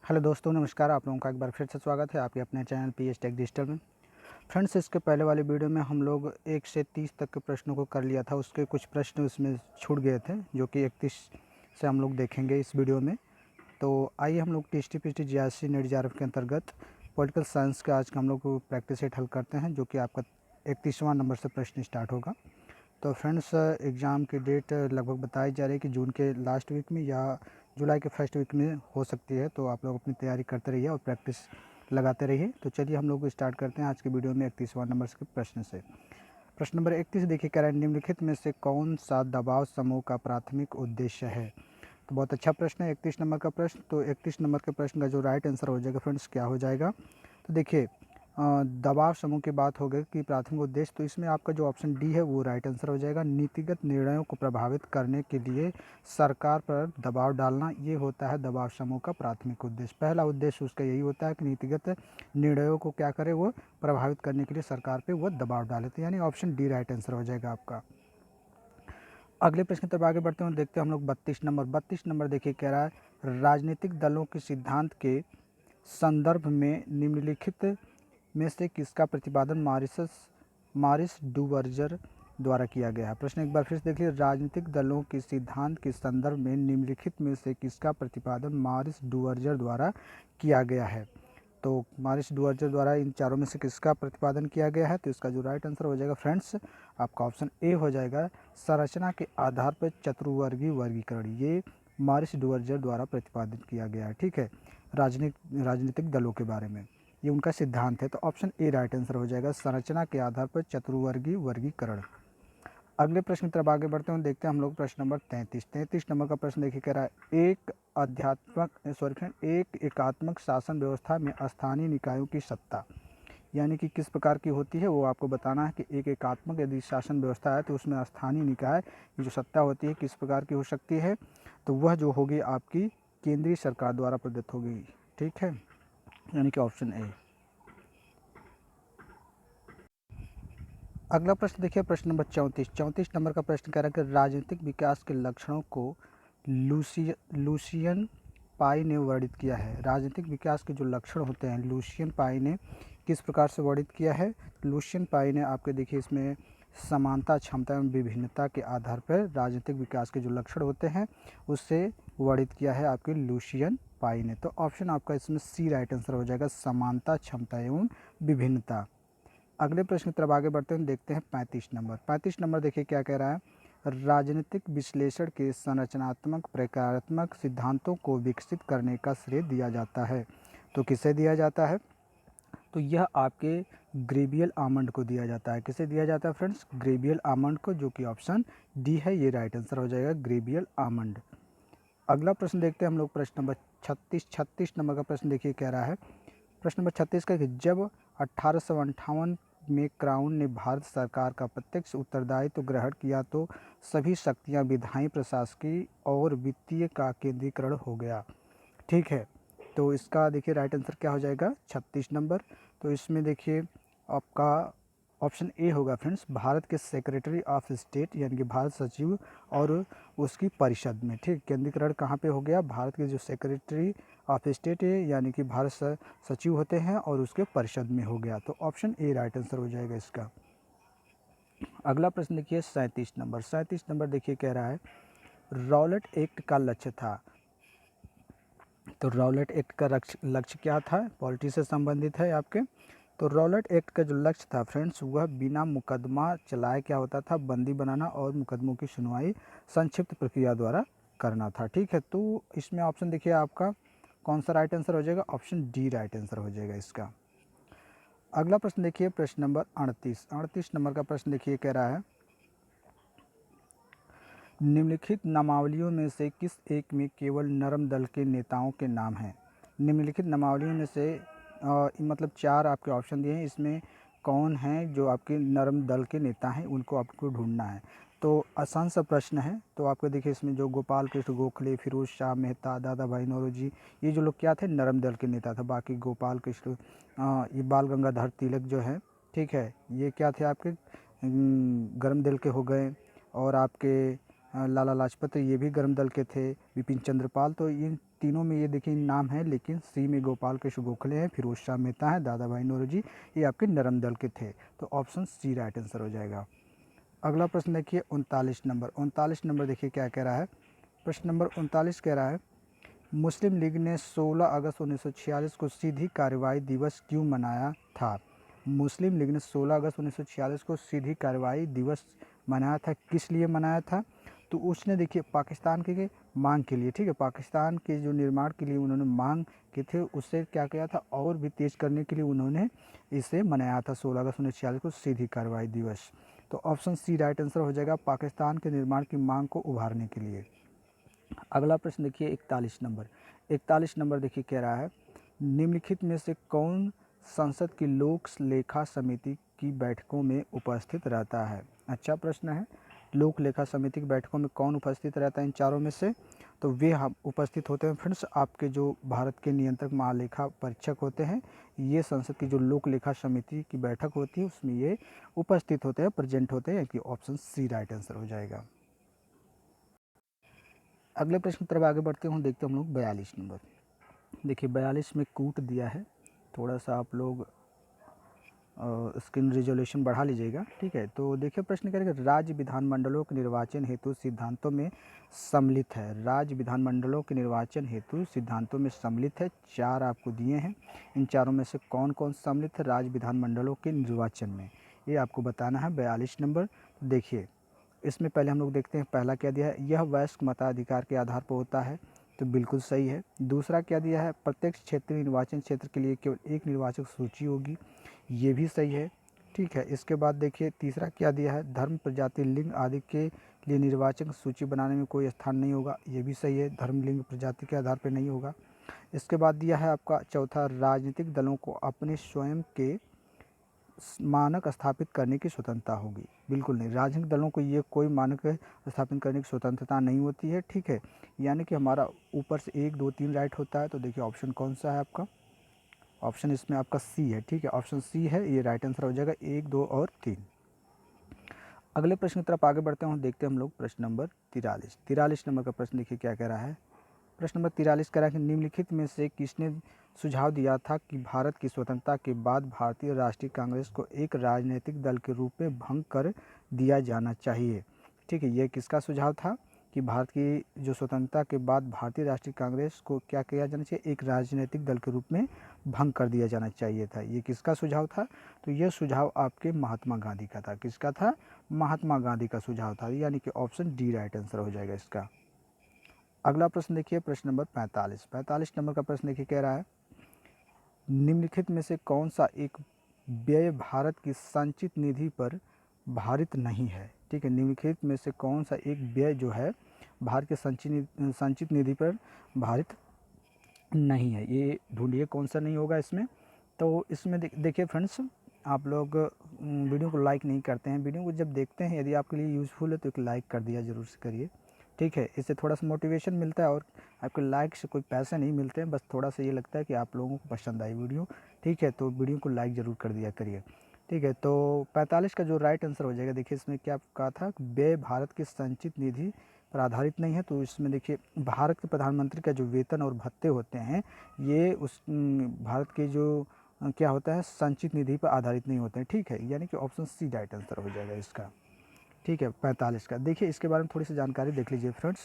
Hello दोस्तों, नमस्कार। आप लोगों का एक बार फिर से स्वागत है आपके अपने चैनल पीएच टेक डिजिटल में। फ्रेंड्स, इसके पहले वाले वीडियो में हम लोग 1 से 30 तक के प्रश्नों को कर लिया था। उसके कुछ प्रश्न उसमें छूट गए थे जो कि 31 से हम लोग देखेंगे इस वीडियो में। तो आइए हम लोग टीएसटी जीआरसी नेट जेआरएफ के अंतर्गत पॉलिटिकल साइंस का आज का हम लोग प्रैक्टिस सेट हल करते हैं, जो कि आपका 31वां नंबर से प्रश्न स्टार्ट होगा। तो फ्रेंड्स, एग्ज़ाम की डेट लगभग बताई जा रही है कि जून के लास्ट वीक में या जुलाई के फर्स्ट वीक में हो सकती है। तो आप लोग अपनी तैयारी करते रहिए और प्रैक्टिस लगाते रहिए। तो चलिए हम लोग स्टार्ट करते हैं आज के वीडियो में 31वां नंबर के प्रश्न से। प्रश्न नंबर 31 देखिए, कह रहा है निम्नलिखित में से कौन सा दबाव समूह का प्राथमिक उद्देश्य है। तो बहुत अच्छा प्रश्न है 31 नंबर का प्रश्न। तो 31 नंबर के प्रश्न का जो राइट आंसर हो जाएगा फ्रेंड्स, क्या हो जाएगा। तो देखिए, दबाव समूह की बात हो गई कि प्राथमिक उद्देश्य, तो इसमें आपका जो ऑप्शन डी है वो राइट आंसर हो जाएगा। नीतिगत निर्णयों को प्रभावित करने के लिए सरकार पर दबाव डालना, ये होता है दबाव समूह का प्राथमिक उद्देश्य। पहला उद्देश्य उसका यही होता है कि नीतिगत निर्णयों को क्या करे, वो प्रभावित करने के लिए सरकार पर वो दबाव डाले। तो यानी ऑप्शन डी राइट आंसर हो जाएगा आपका। अगले प्रश्न की तरफ आगे बढ़ते हैं, देखते हैं हम लोग 32 नंबर देखिए, कह रहा है राजनीतिक दलों के सिद्धांत के संदर्भ में निम्नलिखित में से किसका प्रतिपादन मॉरिस डुवर्जर द्वारा किया गया है। प्रश्न एक बार फिर से देखिए, राजनीतिक दलों के सिद्धांत के संदर्भ में निम्नलिखित में से किसका प्रतिपादन मॉरिस डुवर्जर द्वारा किया गया है। तो मॉरिस डुवर्जर द्वारा इन चारों में से किसका प्रतिपादन किया गया है। तो इसका जो राइट आंसर हो जाएगा फ्रेंड्स, आपका ऑप्शन ए हो जाएगा। संरचना के आधार पर चतुर्वर्गीय वर्गीकरण, ये मॉरिस डुवर्जर द्वारा प्रतिपादित किया गया है। ठीक है, राजनीतिक दलों के बारे में ये उनका सिद्धांत है। तो ऑप्शन ए राइट आंसर हो जाएगा, संरचना के आधार पर चतुर्वर्गीय वर्गीकरण। अगले प्रश्न की तरफ आगे बढ़ते हैं, देखते हैं हम लोग प्रश्न नंबर 33 नंबर का प्रश्न देखिए, कह रहा है एक एकात्मक शासन व्यवस्था में स्थानीय निकायों की सत्ता, यानी कि किस प्रकार की होती है वो आपको बताना है। कि एक एकात्मक यदि शासन व्यवस्था है तो उसमें स्थानीय निकाय की जो सत्ता होती है किस प्रकार की हो सकती है। तो वह जो होगी आपकी केंद्रीय सरकार द्वारा प्रदत्त होगी। ठीक है, यानी कि ऑप्शन ए। अगला प्रश्न देखिए, प्रश्न नंबर 34 नंबर का प्रश्न कह रहा है कि राजनीतिक विकास के लक्षणों को लुसियन पाई ने वर्णित किया है। राजनीतिक विकास के जो लक्षण होते हैं लुसियन पाई ने किस प्रकार से वर्णित किया है। लुसियन पाई ने आपके देखिए इसमें समानता, क्षमता एवं विभिन्नता के आधार पर राजनीतिक विकास के जो लक्षण होते हैं उससे वर्णित किया है आपके लुसियन पाई ने। तो ऑप्शन आपका इसमें सी राइट आंसर हो जाएगा, समानता, क्षमता एवं विभिन्नता। अगले प्रश्न की तरफ आगे बढ़ते हैं, देखते हैं 35 नंबर देखिए क्या कह रहा है। राजनीतिक विश्लेषण के संरचनात्मक प्रकारात्मक सिद्धांतों को विकसित करने का श्रेय दिया जाता है। तो किसे दिया जाता है। तो यह आपके ग्रेबियल आमंड को दिया जाता है। किसे दिया जाता है फ्रेंड्स, ग्रेबियल आमंड को, जो कि ऑप्शन डी है, ये राइट आंसर हो जाएगा, ग्रेबियल आमंड। अगला प्रश्न देखते हैं हम लोग, प्रश्न नंबर 36 नंबर का प्रश्न देखिए क्या रहा है। प्रश्न नंबर 36 का, जब 1858 में क्राउन ने भारत सरकार का प्रत्यक्ष उत्तरदायित्व ग्रहण किया तो सभी शक्तियां विधायी, प्रशासकीय और वित्तीय का केंद्रीकरण हो गया। ठीक है, तो इसका देखिए राइट आंसर क्या हो जाएगा, 36 नंबर। तो इसमें देखिए आपका ऑप्शन ए होगा फ्रेंड्स, भारत के सेक्रेटरी ऑफ स्टेट, यानी कि भारत सचिव और उसकी परिषद में। ठीक, केंद्रीकरण कहाँ पे हो गया, भारत के जो सेक्रेटरी ऑफ स्टेट है यानी कि भारत सचिव होते हैं और उसके परिषद में हो गया। तो ऑप्शन ए राइट आंसर हो जाएगा इसका। अगला प्रश्न देखिए 37 नंबर देखिए कह रहा है रॉलेट एक्ट का लक्ष्य था। तो रॉलेट एक्ट का लक्ष्य क्या था, पॉलिटी से संबंधित है आपके। तो रॉलेट एक्ट का जो लक्ष्य था फ्रेंड्स, वह बिना मुकदमा चलाए क्या होता था, बंदी बनाना और मुकदमों की सुनवाई संक्षिप्त प्रक्रिया द्वारा करना था। ठीक है, तो इसमें ऑप्शन देखिए आपका कौन सा राइट आंसर हो जाएगा, ऑप्शन डी राइट आंसर हो जाएगा इसका। अगला प्रश्न देखिए, प्रश्न नंबर 38 नंबर का प्रश्न देखिए कह रहा है निम्नलिखित नामावलियों में से किस एक में केवल नरम दल के नेताओं के नाम हैं। निम्नलिखित नामावलियों में से मतलब 4 आपके ऑप्शन दिए हैं, इसमें कौन हैं जो आपके नरम दल के नेता हैं, उनको आपको ढूंढना है। तो आसान सा प्रश्न है। तो आपको देखिए इसमें जो गोपाल कृष्ण गोखले, फिरोज शाह मेहता, दादा भाई नौरोजी, ये जो लोग क्या थे, नरम दल के नेता थे। बाकी गोपाल कृष्ण, ये बाल गंगाधर तिलक जो है, ठीक है, ये क्या थे आपके गर्म दल के हो गए। और आपके लाला लाजपत ये भी गर्म दल के थे, बिपिन चंद्रपाल, तो इन तीनों में ये देखिए नाम है, लेकिन सी में गोपाल कृष्ण गोखले हैं, फिरोज शाह मेहता है, दादा भाई नौरोजी, ये आपके नरम दल के थे। तो ऑप्शन सी राइट आंसर हो जाएगा। अगला प्रश्न देखिए 39 नंबर देखिए क्या कह रहा है। प्रश्न नंबर 39 कह रहा है, मुस्लिम लीग ने 16 अगस्त 1946 को सीधी कार्रवाई दिवस क्यों मनाया था? मुस्लिम लीग ने 16 अगस्त 1946 को सीधी कार्रवाई दिवस मनाया था, किस लिए मनाया था? तो उसने देखिए पाकिस्तान के मांग के लिए, ठीक है, पाकिस्तान के जो निर्माण के लिए उन्होंने मांग की थी, उससे क्या किया था और भी तेज़ करने के लिए उन्होंने इसे मनाया था 16 अगस्त 1946 को सीधी कार्रवाई दिवस। तो ऑप्शन सी राइट आंसर हो जाएगा, पाकिस्तान के निर्माण की मांग को उभारने के लिए। अगला प्रश्न देखिए 41 नंबर देखिए कह रहा है, निम्नलिखित में से कौन संसद की लोक लेखा समिति की बैठकों में उपस्थित रहता है? अच्छा प्रश्न है, लोक लेखा समिति की बैठकों में कौन उपस्थित रहता है इन चारों में से? तो वे हम उपस्थित होते हैं फ्रेंड्स, आपके जो भारत के नियंत्रक महालेखा परीक्षक होते हैं, ये संसद की जो लोक लेखा समिति की बैठक होती है उसमें ये उपस्थित होते हैं, प्रेजेंट होते हैं, कि ऑप्शन सी राइट आंसर हो जाएगा। अगले प्रश्न की तरफ आगे बढ़ते हैं, देखते हैं हम लोग 42 नंबर। देखिए 42 में कूट दिया है, थोड़ा सा आप लोग स्क्रीन रिजोल्यूशन बढ़ा लीजिएगा, ठीक है। तो देखिए प्रश्न करेंगे, राज्य विधानमंडलों के निर्वाचन हेतु सिद्धांतों में सम्मिलित है। राज्य विधानमंडलों के निर्वाचन हेतु सिद्धांतों में सम्मिलित है, 4 आपको दिए हैं, इन चारों में से कौन कौन सम्मिलित है राज्य विधानमंडलों के निर्वाचन में, ये आपको बताना है। 42 नंबर देखिए, इसमें पहले हम लोग देखते हैं पहला क्या दिया है, यह वयस्क मताधिकार के आधार पर होता है, तो बिल्कुल सही है। दूसरा क्या दिया है, प्रत्येक क्षेत्रीय निर्वाचन क्षेत्र के लिए केवल एक निर्वाचक सूची होगी, ये भी सही है, ठीक है। इसके बाद देखिए तीसरा क्या दिया है, धर्म प्रजाति लिंग आदि के लिए निर्वाचक सूची बनाने में कोई स्थान नहीं होगा, ये भी सही है, धर्म लिंग प्रजाति के आधार पर नहीं होगा। इसके बाद दिया है आपका चौथा, राजनीतिक दलों को अपने स्वयं के मानक स्थापित करने की स्वतंत्रता होगी, बिल्कुल नहीं, राजनीतिक दलों को ये कोई मानक स्थापित करने की स्वतंत्रता नहीं होती है, ठीक है। यानी कि हमारा ऊपर से 1 2 3 राइट होता है, तो देखिए ऑप्शन कौन सा है आपका, ऑप्शन इसमें आपका सी है, ठीक है, ऑप्शन सी है, ये राइट आंसर हो जाएगा 1 2 और 3। अगले प्रश्न की तरफ आगे बढ़ते हैं, देखते हैं हम लोग प्रश्न नंबर 43 नंबर का प्रश्न देखिए क्या कह रहा है। प्रश्न नंबर 43 कह रहा है कि निम्नलिखित में से किसने सुझाव दिया था कि भारत की स्वतंत्रता के बाद भारतीय राष्ट्रीय कांग्रेस को एक राजनीतिक दल के रूप में भंग कर दिया जाना चाहिए, ठीक है। यह किसका सुझाव था कि भारत की जो स्वतंत्रता के बाद भारतीय राष्ट्रीय कांग्रेस को क्या किया जाना चाहिए, एक राजनीतिक दल के रूप में भंग कर दिया जाना चाहिए था, ये किसका सुझाव था? तो यह सुझाव आपके महात्मा गांधी का था, किसका था? महात्मा गांधी का सुझाव था, यानी कि ऑप्शन डी राइट आंसर हो जाएगा इसका। अगला प्रश्न देखिए प्रश्न नंबर 45 नंबर का प्रश्न देखिए कह रहा है, निम्नलिखित में से कौन सा एक व्यय भारत की संचित निधि पर भारित नहीं है, ठीक है। निम्नलिखित में से कौन सा एक व्यय जो है भारत के संचित निधि पर भारित नहीं है, ये ढूंढिए कौन सा नहीं होगा इसमें। तो इसमें देखिए फ्रेंड्स, आप लोग वीडियो को लाइक नहीं करते हैं, वीडियो को जब देखते हैं यदि आपके लिए यूज़फुल है तो एक लाइक कर दिया ज़रूर से करिए, ठीक है। इससे थोड़ा सा मोटिवेशन मिलता है और आपके लाइक से कोई पैसे नहीं मिलते हैं, बस थोड़ा सा ये लगता है कि आप लोगों को पसंद आई वीडियो, ठीक है, तो वीडियो को लाइक ज़रूर कर दिया करिए, ठीक है। तो 45 का जो राइट आंसर हो जाएगा, देखिए इसमें क्या कहा था, व्यय भारत की संचित निधि पर आधारित नहीं है, तो इसमें देखिए भारत के प्रधानमंत्री का जो वेतन और भत्ते होते हैं ये उस भारत के जो क्या होता है संचित निधि पर आधारित नहीं होते हैं, ठीक है, यानी कि ऑप्शन सी राइट आंसर हो जाएगा इसका, ठीक है। 45 का देखिए इसके बारे में थोड़ी सी जानकारी देख लीजिए फ्रेंड्स।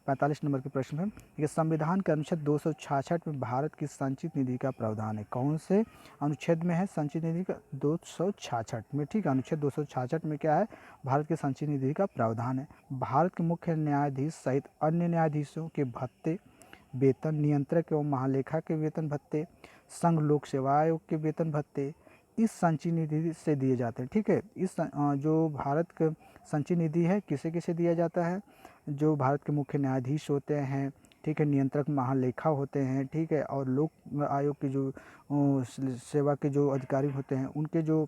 45 नंबर के प्रश्न में देखिए, संविधान के अनुच्छेद 266 में भारत की संचित निधि का प्रावधान है, कौन से अनुच्छेद में है संचित निधि का? 266 में, ठीक है, अनुच्छेद 266 में क्या है, भारत की संचित निधि का प्रावधान है, भारत के मुख्य न्यायाधीश सहित अन्य न्यायाधीशों के भत्ते, वेतन, नियंत्रक एवं महालेखा के वेतन भत्ते, संघ लोक सेवा आयोग के वेतन भत्ते इस संचयी निधि से दिए जाते हैं, ठीक है। इस जो भारत का संचयी निधि है किसे किसे दिया जाता है, जो भारत के मुख्य न्यायाधीश होते हैं, ठीक है, नियंत्रक महालेखा होते हैं, ठीक है, और लोक आयोग के जो सेवा के जो अधिकारी होते हैं उनके जो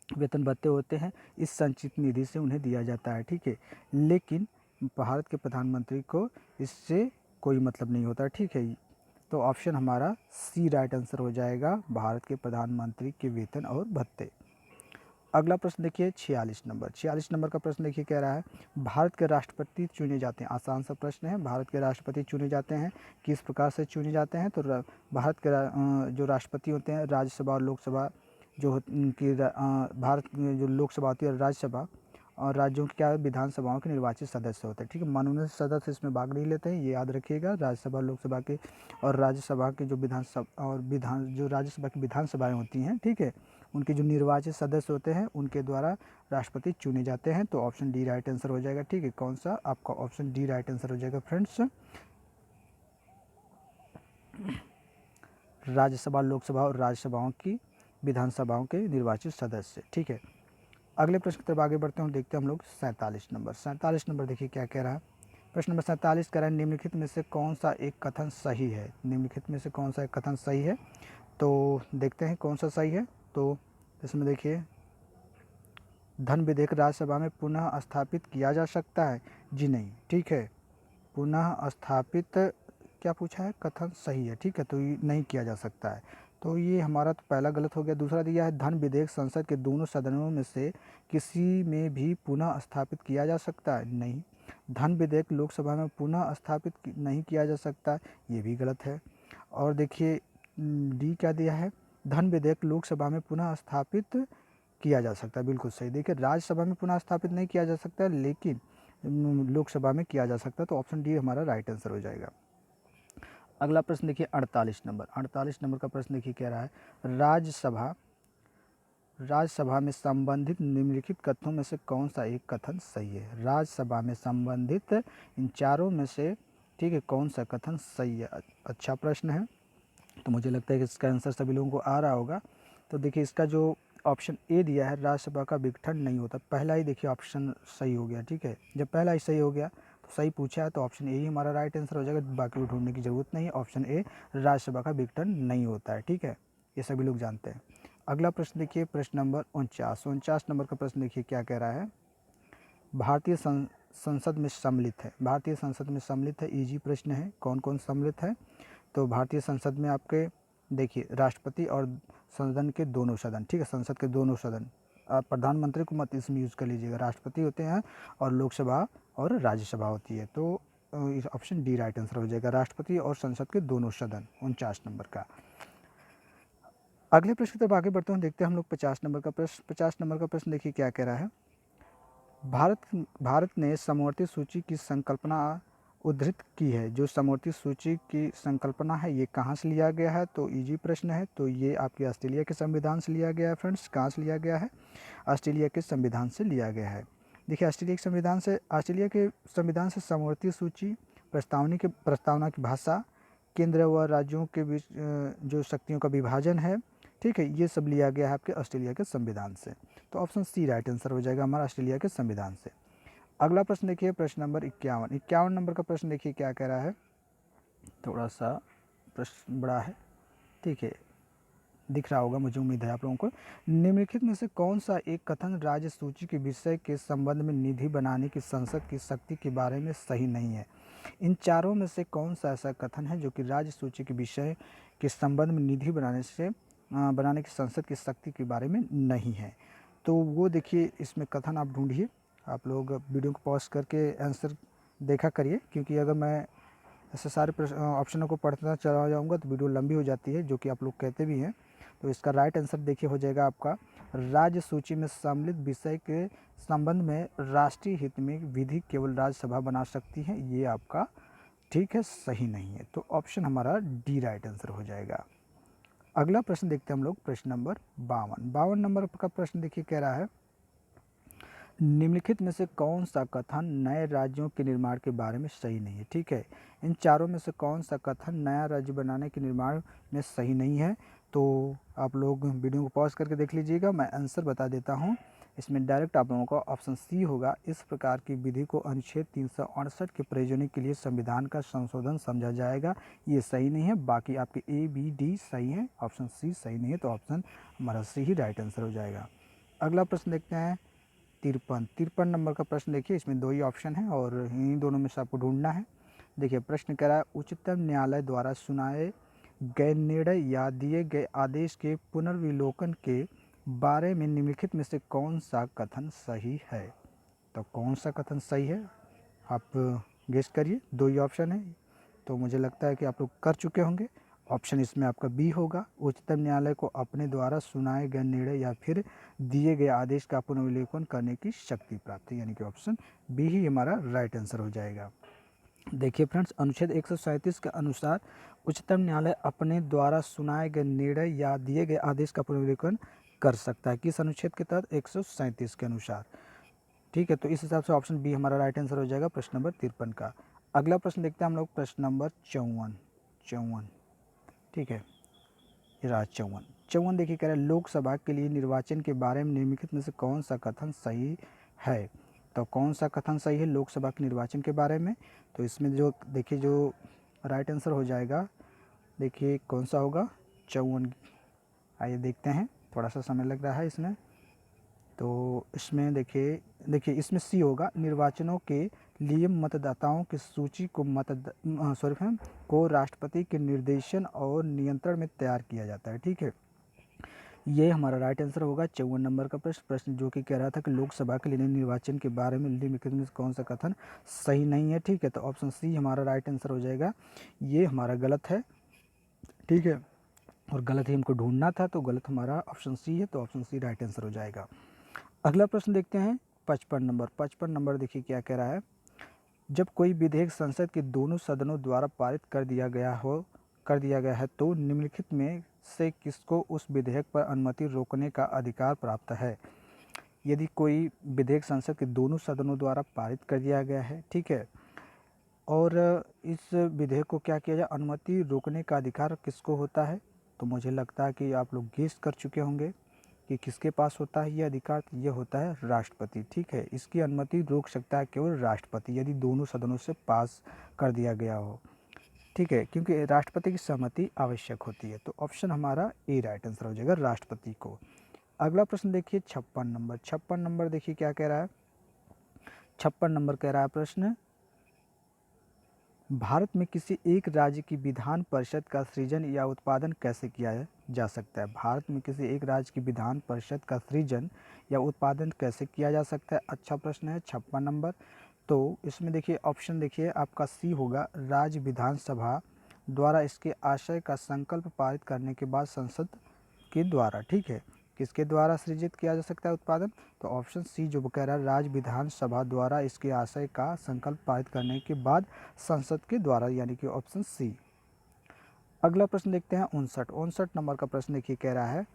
वेतन भत्ते होते हैं इस संचित निधि से उन्हें दिया जाता है, ठीक है। लेकिन भारत के प्रधानमंत्री को इससे कोई मतलब नहीं होता, ठीक है। तो ऑप्शन हमारा सी राइट आंसर हो जाएगा, भारत के प्रधानमंत्री के वेतन और भत्ते। अगला प्रश्न देखिए 46 नंबर का प्रश्न देखिए कह रहा है भारत के राष्ट्रपति चुने जाते हैं। आसान सा प्रश्न है, भारत के राष्ट्रपति चुने जाते हैं, किस प्रकार से चुने जाते हैं? तो भारत के जो राष्ट्रपति होते हैं, राज्यसभा और लोकसभा जो उनकी भारत में जो लोकसभा होती है, राज्यसभा और राज्यों की क्या विधानसभाओं के निर्वाचित सदस्य होते हैं। ठीक है, मनोनीत सदस्य इसमें भाग नहीं लेते हैं, ये याद रखिएगा। राज्यसभा लोकसभा के और राज्यसभा के जो विधानसभा और जो राज्यसभा की विधानसभाएं होती हैं, ठीक है, उनके जो निर्वाचित सदस्य होते हैं उनके द्वारा राष्ट्रपति चुने जाते हैं। तो ऑप्शन डी राइट आंसर हो जाएगा। ठीक है, कौन सा? आपका ऑप्शन डी राइट आंसर हो जाएगा फ्रेंड्स। राज्यसभा लोकसभा और राज्यसभाओं की विधानसभाओं के निर्वाचित सदस्य। ठीक है, अगले प्रश्न की तरफ आगे बढ़ते हैं, देखते हैं हम लोग 47 नंबर देखिए क्या कह रहा है। प्रश्न नंबर 47 कह रहा है निम्नलिखित में से कौन सा एक कथन सही है? निम्नलिखित में से कौन सा एक कथन सही है? तो देखते हैं कौन सा सही है। तो इसमें देखिए धन विधेयक राज्यसभा में पुनः स्थापित किया जा सकता है? जी नहीं। ठीक है, पुनः स्थापित क्या पूछा है? कथन सही है। ठीक है, तो ये नहीं किया जा सकता है, तो ये हमारा तो पहला गलत हो गया। दूसरा दिया है धन विधेयक संसद के दोनों सदनों में से किसी में भी पुनः स्थापित किया जा सकता है? नहीं। धन विधेयक लोकसभा में पुनः स्थापित नहीं किया जा सकता, ये भी गलत है। और देखिए डी क्या दिया है? धन विधेयक लोकसभा में पुनः स्थापित किया जा सकता है, बिल्कुल सही। देखिए राज्यसभा में पुनः स्थापित नहीं किया जा सकता लेकिन लोकसभा में किया जा सकता है, तो ऑप्शन डी हमारा राइट आंसर हो जाएगा। अगला प्रश्न देखिए 48 नंबर का प्रश्न देखिए कह रहा है राज्यसभा में संबंधित निम्नलिखित कथनों में से कौन सा एक कथन सही है? राज्यसभा में संबंधित इन चारों में से, ठीक है, कौन सा कथन सही है? अच्छा प्रश्न है, तो मुझे लगता है कि इसका आंसर सभी लोगों को आ रहा होगा। तो देखिए इसका जो ऑप्शन ए दिया है राज्यसभा का विघटन नहीं होता, पहला ही देखिए ऑप्शन सही हो गया। ठीक है, जब पहला ही सही हो गया तो सही पूछा है, तो ऑप्शन ए ही हमारा राइट आंसर हो जाएगा, बाकी ढूंढने की ज़रूरत नहीं है। ऑप्शन ए राज्यसभा का विघटन नहीं होता है। ठीक है, ये सभी लोग जानते हैं। अगला प्रश्न देखिए प्रश्न नंबर 49 नंबर का प्रश्न देखिए क्या कह रहा है भारतीय संसद में सम्मिलित है। भारतीय संसद में सम्मिलित है, इजी प्रश्न है। कौन कौन सम्मिलित है? तो भारतीय संसद में आपके देखिए राष्ट्रपति और सदन के दोनों सदन, ठीक है, संसद के दोनों सदन। प्रधानमंत्री को मत इसमें यूज़ कर लीजिएगा, राष्ट्रपति होते हैं और लोकसभा और राज्यसभा होती है। तो ऑप्शन डी राइट आंसर हो जाएगा, राष्ट्रपति और संसद के दोनों सदन। 49 नंबर का। अगले प्रश्न की तरफ आगे बढ़ते हैं, देखते हैं हम लोग 50 नंबर का प्रश्न। 50 नंबर का प्रश्न देखिए क्या कह रहा है भारत ने समवर्ती सूची की संकल्पना उद्धृत की है। जो समवर्ती सूची की संकल्पना है ये कहाँ से लिया गया है? तो इजी प्रश्न है, तो ये आपके ऑस्ट्रेलिया के संविधान से लिया गया है फ्रेंड्स। कहाँ से लिया गया है? ऑस्ट्रेलिया के संविधान से लिया गया है। देखिए ऑस्ट्रेलिया के संविधान से समवर्ती सूची, प्रस्तावना की भाषा, केंद्र व राज्यों के बीच जो शक्तियों का विभाजन है, ठीक है, ये सब लिया गया है आपके ऑस्ट्रेलिया के संविधान से। तो ऑप्शन सी राइट आंसर हो जाएगा हमारा, ऑस्ट्रेलिया के संविधान से। अगला प्रश्न देखिए प्रश्न नंबर 51 नंबर का प्रश्न देखिए क्या कह रहा है। थोड़ा सा प्रश्न बड़ा है, ठीक है, दिख रहा होगा मुझे, उम्मीद है आप लोगों को। निम्नलिखित में से कौन सा एक कथन राज्य सूची के विषय के संबंध में निधि बनाने की संसद की शक्ति के बारे में सही नहीं है? इन चारों में से कौन सा ऐसा कथन है जो कि राज्य सूची के विषय के संबंध में निधि बनाने की संसद की शक्ति के बारे में नहीं है? तो वो देखिए इसमें कथन आप ढूंढिए, आप लोग वीडियो को पॉज करके आंसर देखा करिए, क्योंकि अगर मैं ऐसे सारे ऑप्शनों को पढ़ता चला जाऊंगा तो वीडियो लंबी हो जाती है, जो कि आप लोग कहते भी हैं। तो इसका राइट आंसर देखिए हो जाएगा आपका राज्य सूची में सम्मिलित विषय के संबंध में राष्ट्रीय हित में विधि केवल राज्यसभा बना सकती है। ये आपका, ठीक है, सही नहीं है। तो ऑप्शन हमारा डी राइट आंसर हो जाएगा। अगला प्रश्न देखते हैं हम लोग प्रश्न नंबर 52 नंबर का प्रश्न देखिए कह रहा है निम्नलिखित में से कौन सा कथन नए राज्यों के निर्माण के बारे में सही नहीं है? ठीक है, इन चारों में से कौन सा कथन नया राज्य बनाने के निर्माण में सही नहीं है? तो आप लोग वीडियो को पॉज करके देख लीजिएगा, मैं आंसर बता देता हूँ। इसमें डायरेक्ट आप लोगों का ऑप्शन सी होगा, इस प्रकार की विधि को अनुच्छेद 368 के प्रयोजन के लिए संविधान का संशोधन समझा जाएगा। ये सही नहीं है, बाकी आपके ए बी डी सही है, ऑप्शन सी सही नहीं है, तो ऑप्शन हमारा सी ही राइट आंसर हो जाएगा। अगला प्रश्न देखते हैं 53 नंबर का प्रश्न देखिए, इसमें दो ही ऑप्शन है और इन्हीं दोनों में से आपको ढूंढना है। देखिए प्रश्न कह रहा है उच्चतम न्यायालय द्वारा सुनाए गए निर्णय या दिए गए आदेश के पुनर्विलोकन के बारे में निम्नलिखित में से कौन सा कथन सही है? तो कौन सा कथन सही है आप गेस करिए। दो ही ऑप्शन है, तो मुझे लगता है कि आप लोग कर चुके होंगे। ऑप्शन इसमें आपका बी होगा, उच्चतम न्यायालय को अपने द्वारा सुनाए गए निर्णय या फिर दिए गए आदेश का पुनर्विलोकन करने की शक्ति प्राप्त है, यानी कि ऑप्शन बी ही हमारा राइट आंसर हो जाएगा। देखिए फ्रेंड्स, अनुच्छेद 137 के अनुसार उच्चतम न्यायालय अपने द्वारा सुनाए गए निर्णय या दिए गए आदेश का पुनर्विलोकन कर सकता है। किस अनुच्छेद के तहत? 137 के अनुसार। ठीक है, तो इस हिसाब से ऑप्शन बी हमारा राइट आंसर हो जाएगा प्रश्न नंबर 53 का। अगला प्रश्न देखते हैं हम लोग, प्रश्न नंबर 54। ठीक है, ये रहा 54। देखिए कह रहा है लोकसभा के लिए निर्वाचन के बारे में निम्नलिखित में से कौन सा कथन सही है? तो कौन सा कथन सही है लोकसभा के निर्वाचन के बारे में? तो इसमें जो देखिए जो राइट आंसर हो जाएगा, देखिए कौन सा होगा? 54। आइए देखते हैं, थोड़ा सा समय लग रहा है इसमें। तो इसमें देखिए इसमें सी होगा, निर्वाचनों के लिए मतदाताओं की सूची को राष्ट्रपति के निर्देशन और नियंत्रण में तैयार किया जाता है। ठीक है, ये हमारा राइट आंसर होगा 54 नंबर का प्रश्न जो कि कह रहा था कि लोकसभा के लिए निर्वाचन के बारे में निम्नलिखित में कौन सा कथन सही नहीं है। ठीक है, तो ऑप्शन सी हमारा राइट आंसर हो जाएगा, ये हमारा गलत है। ठीक है, और गलत ही हमको ढूंढना था, तो गलत हमारा ऑप्शन सी है, तो ऑप्शन सी राइट आंसर हो जाएगा। अगला प्रश्न देखते हैं 55 नंबर देखिए क्या कह रहा है। जब कोई विधेयक संसद के दोनों सदनों द्वारा पारित कर दिया गया है तो निम्नलिखित में से किसको उस विधेयक पर अनुमति रोकने का अधिकार प्राप्त है? यदि कोई विधेयक संसद के दोनों सदनों द्वारा पारित कर दिया गया है, ठीक है, और इस विधेयक को क्या किया जाए, अनुमति रोकने का अधिकार किसको होता है? तो मुझे लगता है कि आप लोग गेस कर चुके होंगे कि किसके पास होता है ये अधिकार। ये होता है राष्ट्रपति। ठीक है, इसकी अनुमति रोक सकता है केवल राष्ट्रपति, यदि दोनों सदनों से पास कर दिया गया हो। ठीक है, क्योंकि राष्ट्रपति की सहमति आवश्यक होती है, तो ऑप्शन हमारा ए राइट आंसर हो जाएगा, राष्ट्रपति को। अगला प्रश्न देखिए 56 नंबर देखिए क्या कह रहा है। 56 नंबर कह रहा है प्रश्न, भारत में किसी एक राज्य की विधान परिषद का सृजन या उत्पादन कैसे किया जा सकता है? भारत में किसी एक राज्य की विधान परिषद का सृजन या उत्पादन कैसे किया जा सकता है? अच्छा प्रश्न है 56 नंबर। तो इसमें देखिए ऑप्शन देखिए आपका सी होगा, राज्य विधानसभा द्वारा इसके आशय का संकल्प पारित करने के बाद संसद के द्वारा। ठीक है, किसके द्वारा सृजित किया जा सकता है उत्पादन? तो ऑप्शन सी जो कह रहा है, राज्य विधानसभा द्वारा इसके आशय का संकल्प पारित करने के बाद संसद के द्वारा, यानी कि ऑप्शन सी। अगला प्रश्न देखते हैं 59 नंबर का प्रश्न देखिए कह रहा है,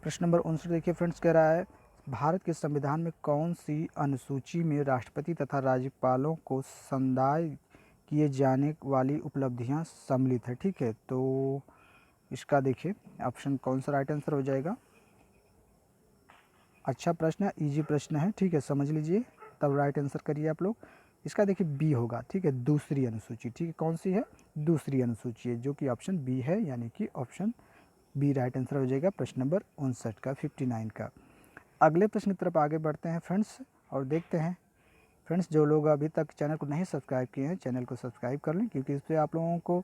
प्रश्न नंबर 59 देखिए फ्रेंड्स कह रहा है, भारत के संविधान में कौन सी अनुसूची में राष्ट्रपति तथा राज्यपालों को संदाय किए जाने वाली उपलब्धियां सम्मिलित है? ठीक है, तो इसका देखिए ऑप्शन कौन सा राइट आंसर हो जाएगा। अच्छा प्रश्न है, इजी प्रश्न है। ठीक है, समझ लीजिए तब राइट आंसर करिए आप लोग। इसका देखिए बी होगा। ठीक है, दूसरी अनुसूची। ठीक है, कौन सी है? दूसरी अनुसूची है, जो कि ऑप्शन बी है, यानी कि ऑप्शन बी राइट आंसर हो जाएगा प्रश्न नंबर 59 का, 59 का। अगले प्रश्न की तरफ आगे बढ़ते हैं फ्रेंड्स, और देखते हैं फ्रेंड्स जो लोग अभी तक चैनल को नहीं सब्सक्राइब किए हैं चैनल को सब्सक्राइब कर लें, क्योंकि इस पर आप लोगों को,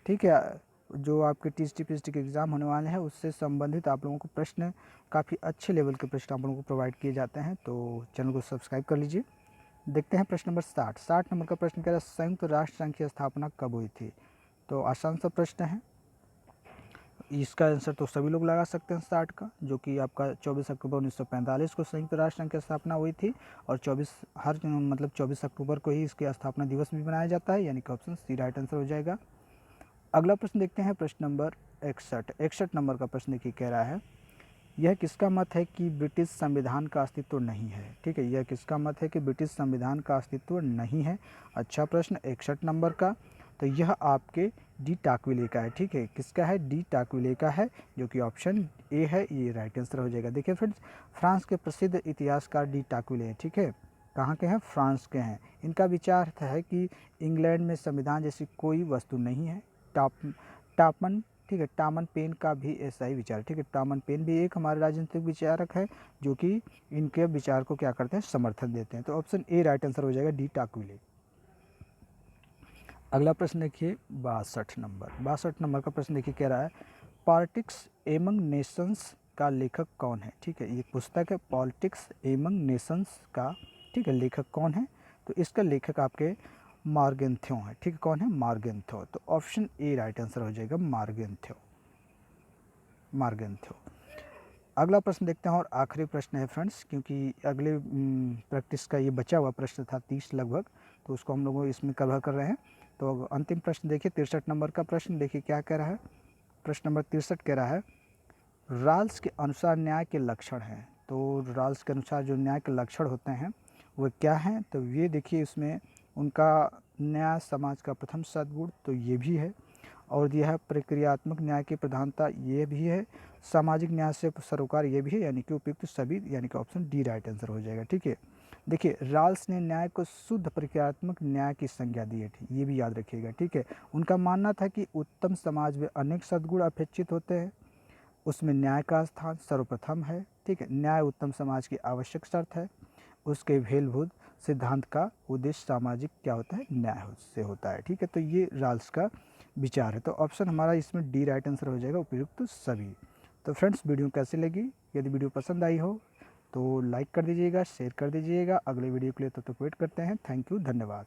ठीक है, जो आपके टीएसटी पीएसटी के एग्ज़ाम होने वाले हैं उससे संबंधित आप लोगों को प्रश्न, काफ़ी अच्छे लेवल के प्रश्न आप लोगों को प्रोवाइड किए जाते हैं, तो चैनल को सब्सक्राइब कर लीजिए। देखते हैं प्रश्न नंबर 60 नंबर का प्रश्न कह रहा है, संयुक्त राष्ट्र संघ की स्थापना कब हुई थी? तो आसान सा प्रश्न है, इसका आंसर तो सभी लोग लगा सकते हैं 60 का, जो कि आपका 24 अक्टूबर 1945 को संयुक्त राष्ट्र संघ की स्थापना हुई थी, और 24 अक्टूबर को ही इसके स्थापना दिवस भी मनाया जाता है, यानी कि ऑप्शन सी राइट आंसर हो जाएगा। अगला प्रश्न देखते हैं प्रश्न नंबर 61 नंबर का प्रश्न देखिए कह रहा है, यह किसका मत है कि ब्रिटिश संविधान का अस्तित्व नहीं है? ठीक है, यह किसका मत है कि ब्रिटिश संविधान का अस्तित्व नहीं है? अच्छा प्रश्न 61 नंबर का, तो यह आपके डी टाकविले का है। ठीक है, किसका है? डी टाकविले का है, जो कि ऑप्शन ए है, ये राइट आंसर हो जाएगा। देखिए फ्रेंड्स, फ्रांस के प्रसिद्ध इतिहासकार डी टाकविले हैं। ठीक है, कहाँ के हैं? फ्रांस के हैं। इनका विचार है कि इंग्लैंड में संविधान जैसी कोई वस्तु नहीं है। टापमन, ठीक है, टामन पेन का भी ऐसा ही विचार। ठीक है, टामन पेन भी एक हमारे राजनीतिक विचारक है, जो कि इनके विचार को क्या करते हैं? समर्थन देते हैं, तो ऑप्शन ए राइट आंसर हो जाएगा, डी टाकविले। अगला प्रश्न देखिए 62 नंबर का प्रश्न देखिए कह रहा है, पॉलिटिक्स एमंग नेशंस का लेखक कौन है? ठीक है, ये पुस्तक है पॉलिटिक्स एमंग नेशंस का, ठीक है, लेखक कौन है? तो इसका लेखक आपके मार्गेंथ्यो है। ठीक है, कौन है? मार्गेंथ्यो। तो ऑप्शन ए राइट आंसर हो जाएगा, मार्गेंथ्यो, मार्गेंथ्यो। अगला प्रश्न देखते हैं और आखिरी प्रश्न है फ्रेंड्स, क्योंकि अगले प्रैक्टिस का ये बचा हुआ प्रश्न था 30 लगभग, तो उसको हम लोग इसमें कवर कर रहे हैं। तो अंतिम प्रश्न देखिए 63 नंबर का प्रश्न, देखिए क्या कह रहा है। प्रश्न नंबर 63 कह रहा है राल्स के अनुसार न्याय के लक्षण हैं। तो राल्स के अनुसार जो न्याय के लक्षण होते हैं वो क्या हैं? तो ये देखिए इसमें उनका न्याय समाज का प्रथम सद्गुण, तो ये भी है, और यह है प्रक्रियात्मक न्याय की प्रधानता, ये भी है, सामाजिक न्याय से सरोकार, ये भी है, यानी कि उपयुक्त सभी, यानी कि ऑप्शन डी राइट आंसर हो जाएगा। ठीक है, देखिए राल्स ने न्याय को शुद्ध प्रक्रियात्मक न्याय की संज्ञा दी थी, ये भी याद रखिएगा। ठीक है, उनका मानना था कि उत्तम समाज में अनेक सद्गुण अपेक्षित होते हैं, उसमें न्याय का स्थान सर्वप्रथम है। ठीक है, न्याय उत्तम समाज की आवश्यक शर्त है, उसके मूलभूत सिद्धांत का उद्देश्य सामाजिक क्या होता है? न्याय से होता है। ठीक है, तो ये राल्स का विचार है। तो ऑप्शन हमारा इसमें डी राइट आंसर हो जाएगा, उपयुक्त सभी। तो फ्रेंड्स वीडियो कैसी लगी? यदि वीडियो पसंद आई हो तो लाइक कर दीजिएगा, शेयर कर दीजिएगा। अगले वीडियो के लिए तब तक वेट करते हैं। थैंक यू, धन्यवाद।